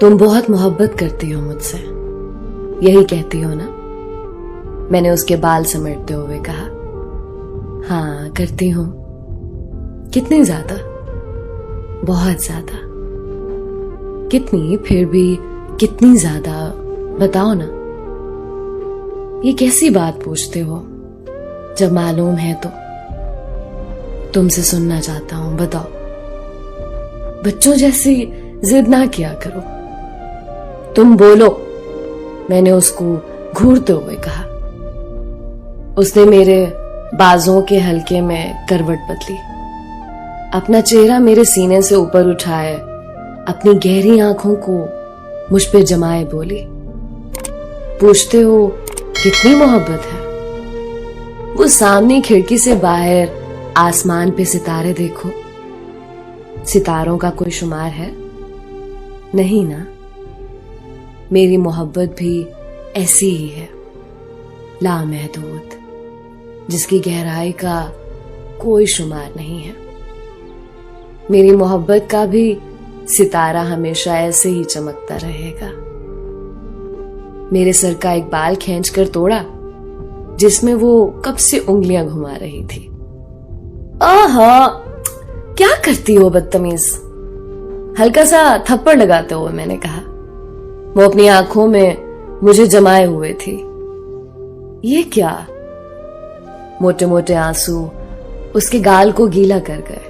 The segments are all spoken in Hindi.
तुम बहुत मोहब्बत करती हो मुझसे, यही कहती हो ना? मैंने उसके बाल समेटते हुए कहा। हाँ करती हूं। कितनी ज्यादा? बहुत ज्यादा। कितनी? फिर भी कितनी ज्यादा बताओ ना। ये कैसी बात पूछते हो जब मालूम है तो? तुमसे सुनना चाहता हूं, बताओ। बच्चों जैसी जिद ना किया करो। तुम बोलो, मैंने उसको घूरते हुए कहा। उसने मेरे बाजों के हल्के में करवट बदली, अपना चेहरा मेरे सीने से ऊपर उठाए, अपनी गहरी आंखों को मुझ पे जमाए बोली, पूछते हो कितनी मोहब्बत है? वो सामने खिड़की से बाहर आसमान पे सितारे देखो। सितारों का कोई शुमार है? नहीं ना। मेरी मोहब्बत भी ऐसी ही है, लामहदूद, जिसकी गहराई का कोई शुमार नहीं है। मेरी मोहब्बत का भी सितारा हमेशा ऐसे ही चमकता रहेगा। मेरे सर का एक बाल खींचकर तोड़ा, जिसमें वो कब से उंगलियां घुमा रही थी। आहा, क्या करती हो बदतमीज? हल्का सा थप्पड़ लगाते हुए मैंने कहा। वो अपनी आंखों में मुझे जमाए हुए थी। ये क्या? मोटे मोटे आंसू उसके गाल को गीला कर गए।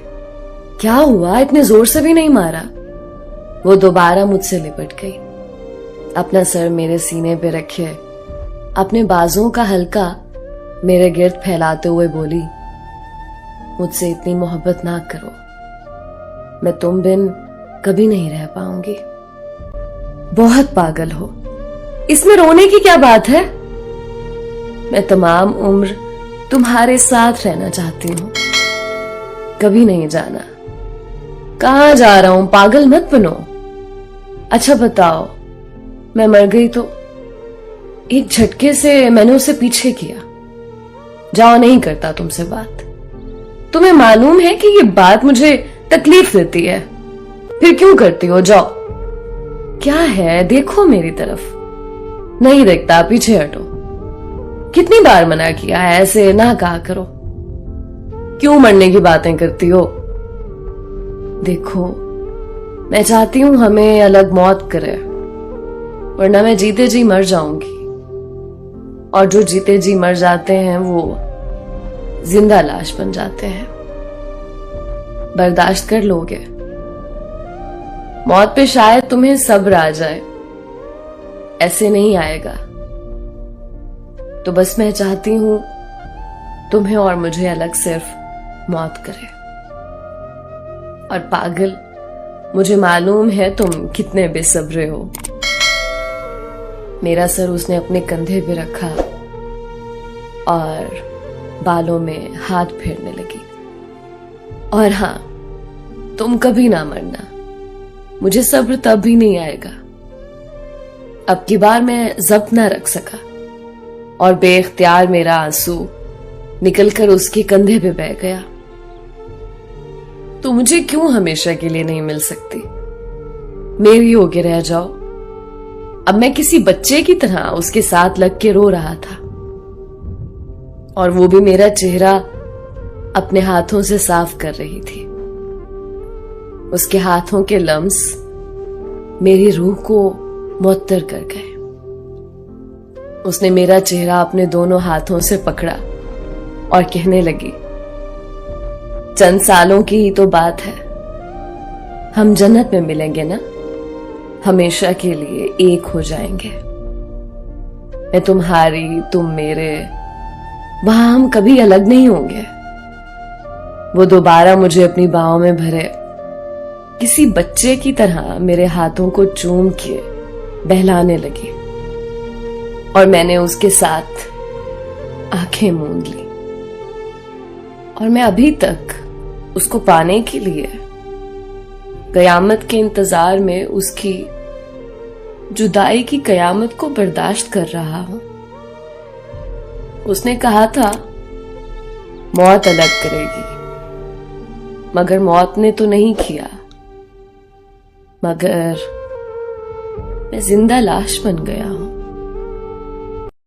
क्या हुआ? इतने जोर से भी नहीं मारा। वो दोबारा मुझसे लिपट गई, अपना सर मेरे सीने पे रखे, अपने बाजुओं का हल्का मेरे गिर्द फैलाते हुए बोली, मुझसे इतनी मोहब्बत ना करो, मैं तुम बिन कभी नहीं रह पाऊंगी। बहुत पागल हो, इसमें रोने की क्या बात है? मैं तमाम उम्र तुम्हारे साथ रहना चाहती हूं, कभी नहीं जाना। कहां जा रहा हूं? पागल मत बनो। अच्छा बताओ, मैं मर गई तो? एक झटके से मैंने उसे पीछे किया। जाओ, नहीं करता तुमसे बात। तुम्हें मालूम है कि ये बात मुझे तकलीफ देती है, फिर क्यों करती हो? जाओ। क्या है? देखो मेरी तरफ। नहीं देखता, पीछे हटो। कितनी बार मना किया है, ऐसे ना कहा करो। क्यों मरने की बातें करती हो? देखो, मैं चाहती हूं हमें अलग मौत करे, वरना मैं जीते जी मर जाऊंगी। और जो जीते जी मर जाते हैं वो जिंदा लाश बन जाते हैं। बर्दाश्त कर लोगे? मौत पे शायद तुम्हें सब्र आ जाए, ऐसे नहीं आएगा। तो बस मैं चाहती हूं तुम्हें और मुझे अलग सिर्फ मौत करे। और पागल, मुझे मालूम है तुम कितने बेसब्रे हो। मेरा सर उसने अपने कंधे पे रखा और बालों में हाथ फेरने लगी। और हां, तुम कभी ना मरना, मुझे सब्र तब भी नहीं आएगा। अब की बार मैं जब्त ना रख सका और बेख्तियार मेरा आंसू निकलकर उसके कंधे पे बह गया। तो मुझे क्यों हमेशा के लिए नहीं मिल सकती? मेरी होके रह जाओ। अब मैं किसी बच्चे की तरह उसके साथ लग के रो रहा था, और वो भी मेरा चेहरा अपने हाथों से साफ कर रही थी। उसके हाथों के लम्स मेरी रूह को मुअत्तर कर गए। उसने मेरा चेहरा अपने दोनों हाथों से पकड़ा और कहने लगी, चंद सालों की ही तो बात है, हम जन्नत में मिलेंगे ना, हमेशा के लिए एक हो जाएंगे। मैं तुम्हारी, तुम मेरे, वहां हम कभी अलग नहीं होंगे। वो दोबारा मुझे अपनी बाहों में भरे, किसी बच्चे की तरह मेरे हाथों को चूम के बहलाने लगी, और मैंने उसके साथ आंखें मूंद ली। और मैं अभी तक उसको पाने के लिए कयामत के इंतजार में उसकी जुदाई की कयामत को बर्दाश्त कर रहा हूं। उसने कहा था मौत अलग करेगी, मगर मौत ने तो नहीं किया। मगर मैं जिंदा लाश बन गया हूं।